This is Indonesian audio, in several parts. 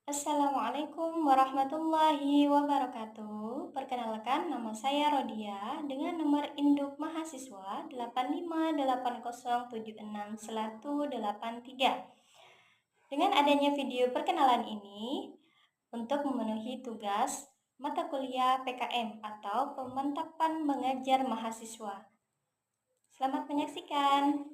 Assalamualaikum warahmatullahi wabarakatuh. Perkenalkan, nama saya Rodia dengan nomor induk mahasiswa 8580761183. Dengan adanya video perkenalan ini untuk memenuhi tugas mata kuliah PKM atau pemantapan mengajar mahasiswa. Selamat menyaksikan.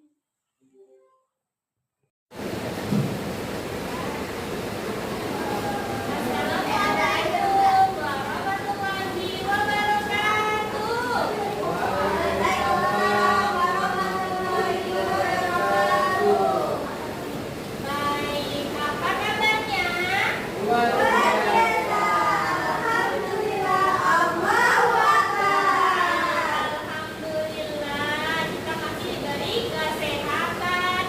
Assalamualaikum warahmatullahi wabarakatuh. Waalaikumsalam warahmatullahi wabarakatuh. Baik, apa kabarnya? Luar biasa. Alhamdulillah, Allahu Akbar. Alhamdulillah, kita masih diberi kesehatan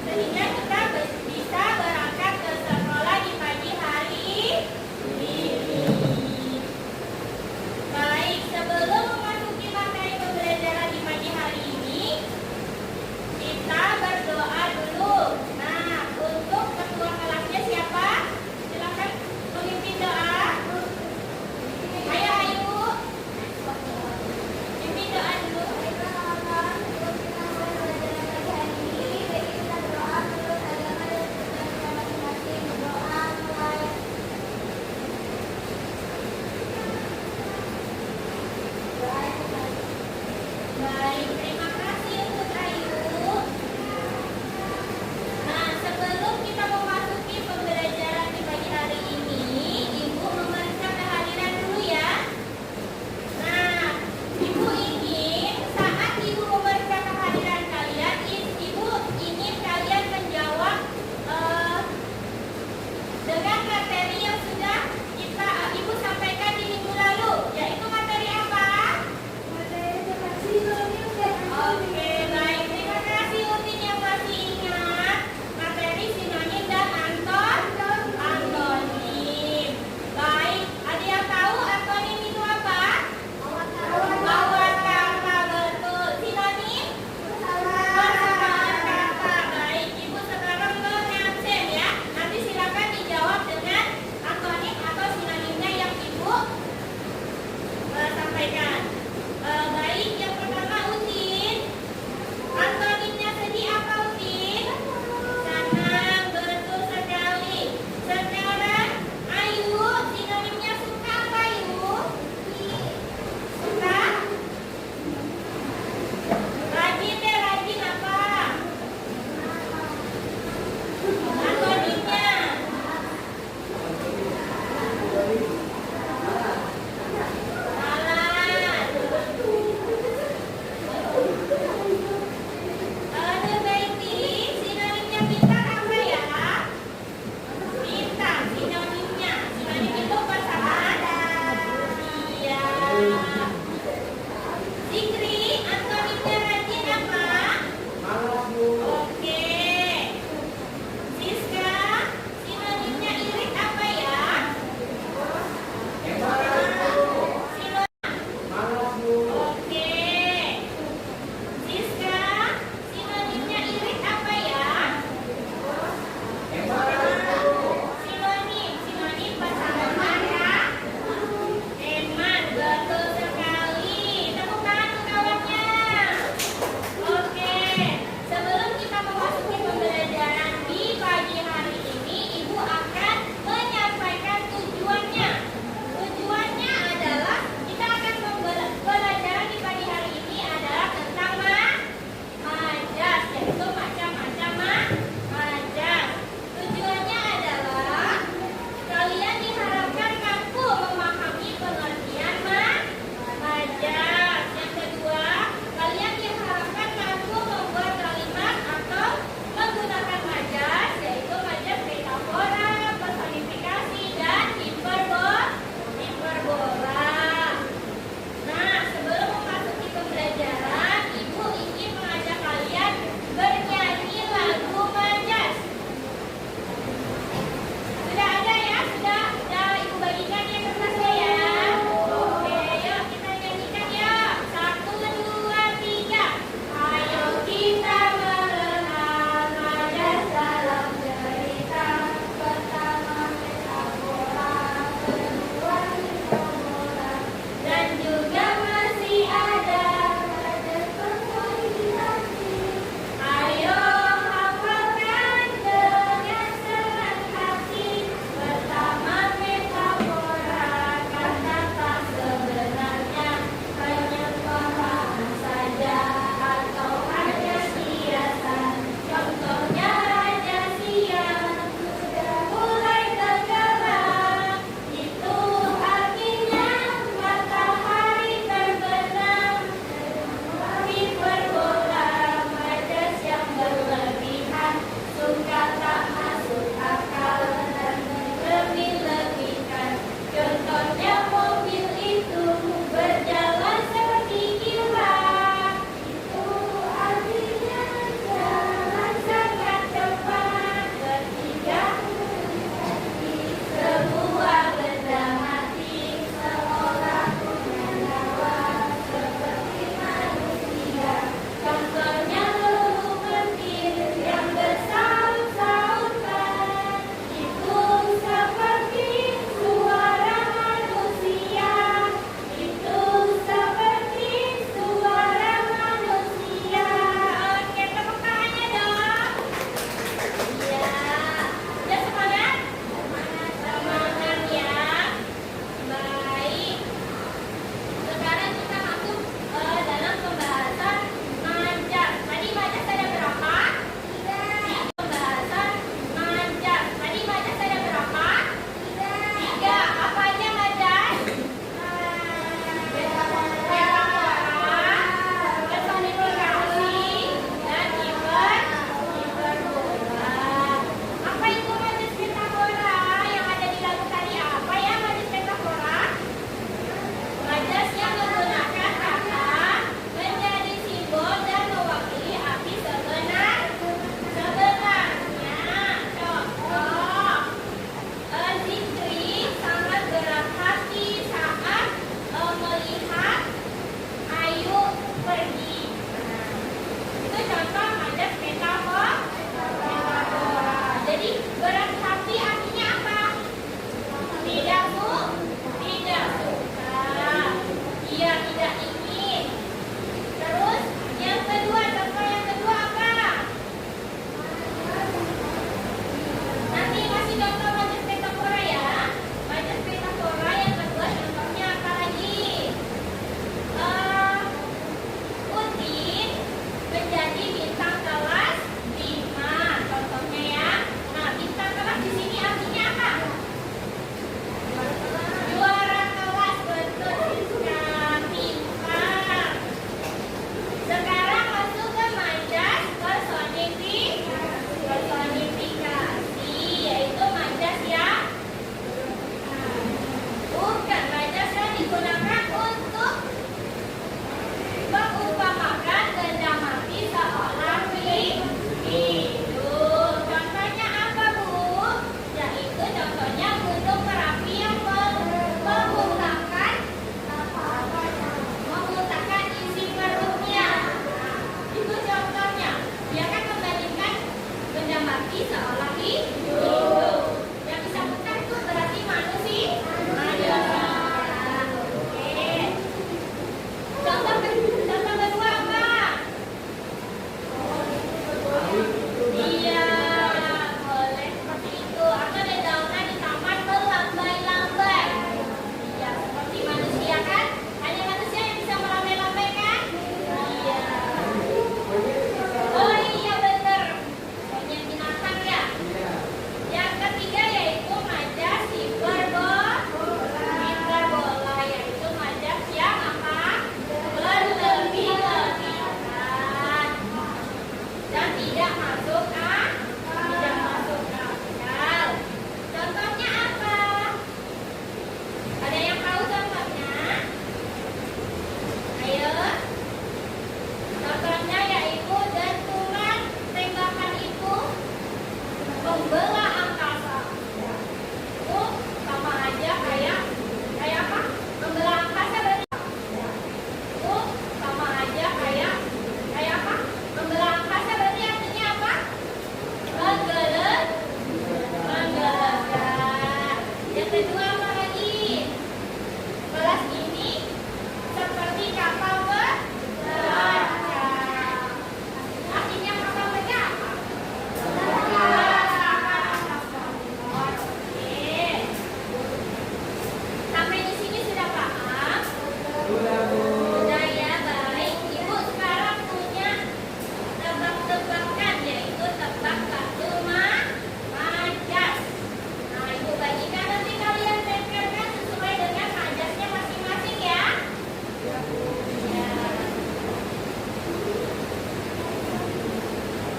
sehingga kita bisa berangkat ke sekolah di pagi hari ini. Baik, sebelum memasuki materi pembelajaran di pagi hari ini, kita berdoa dulu. Nah, untuk ketua kelasnya siapa? Silakan memimpin doa. Ayo. Pimpin doa dulu. Baik, terima kasih untuk Ayu. Nah, sebelum kita memasuki pembelajaran di pagi hari ini, Ibu memeriksa kehadiran dulu ya. Nah, Ibu ingin saat Ibu memeriksa kehadiran kalian, Ibu ingin kalian menjawab dengan materi yang sudah Ibu sampaikan di minggu lalu, yaitu materi apa? Materi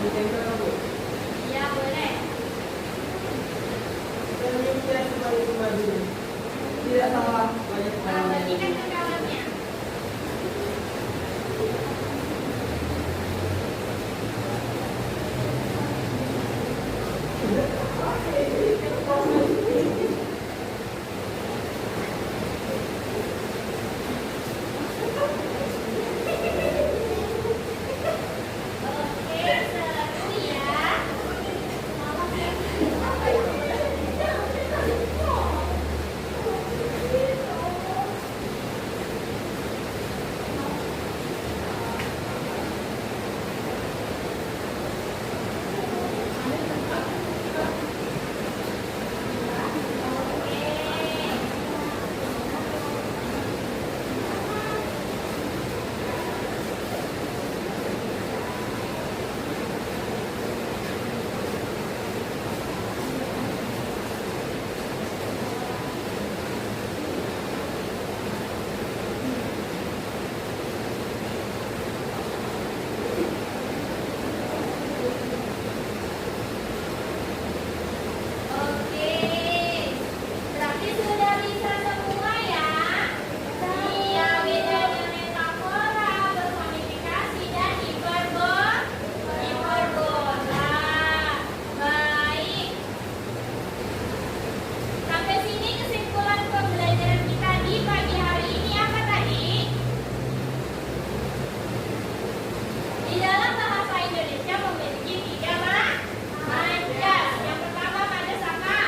Iya, boleh. Tidak salah banyak Nah, bagikan ke kawannya. Oke, seru ya. Oke, berarti sudah bisa semua ya. Iya, bedanya metafora, personifikasi, dan hiperbola. Baik. Sampai sini kesimpulan pembelajaran kita di pagi hari ini apa tadi? Di dalam bahasa Indonesia memiliki 3 majas. Yang pertama majas apa?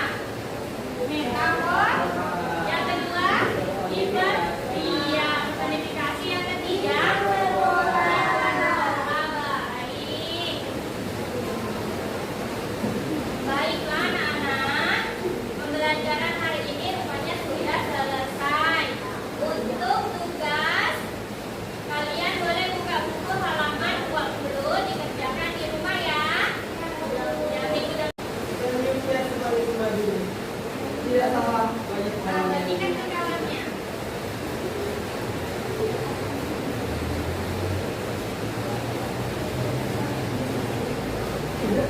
Metafor. Yang kedua personifikasi. Yang ketiga hiperbola. Baik. Baiklah anak-anak, pembelajaran hari ini rupanya sudah selesai. Untuk tugas, kalian boleh buka buku halaman 20 dikerjakan di rumah ya. Yang minggu depan. Tidak salah banyak Nah, bagikan ke kawannya. Tidak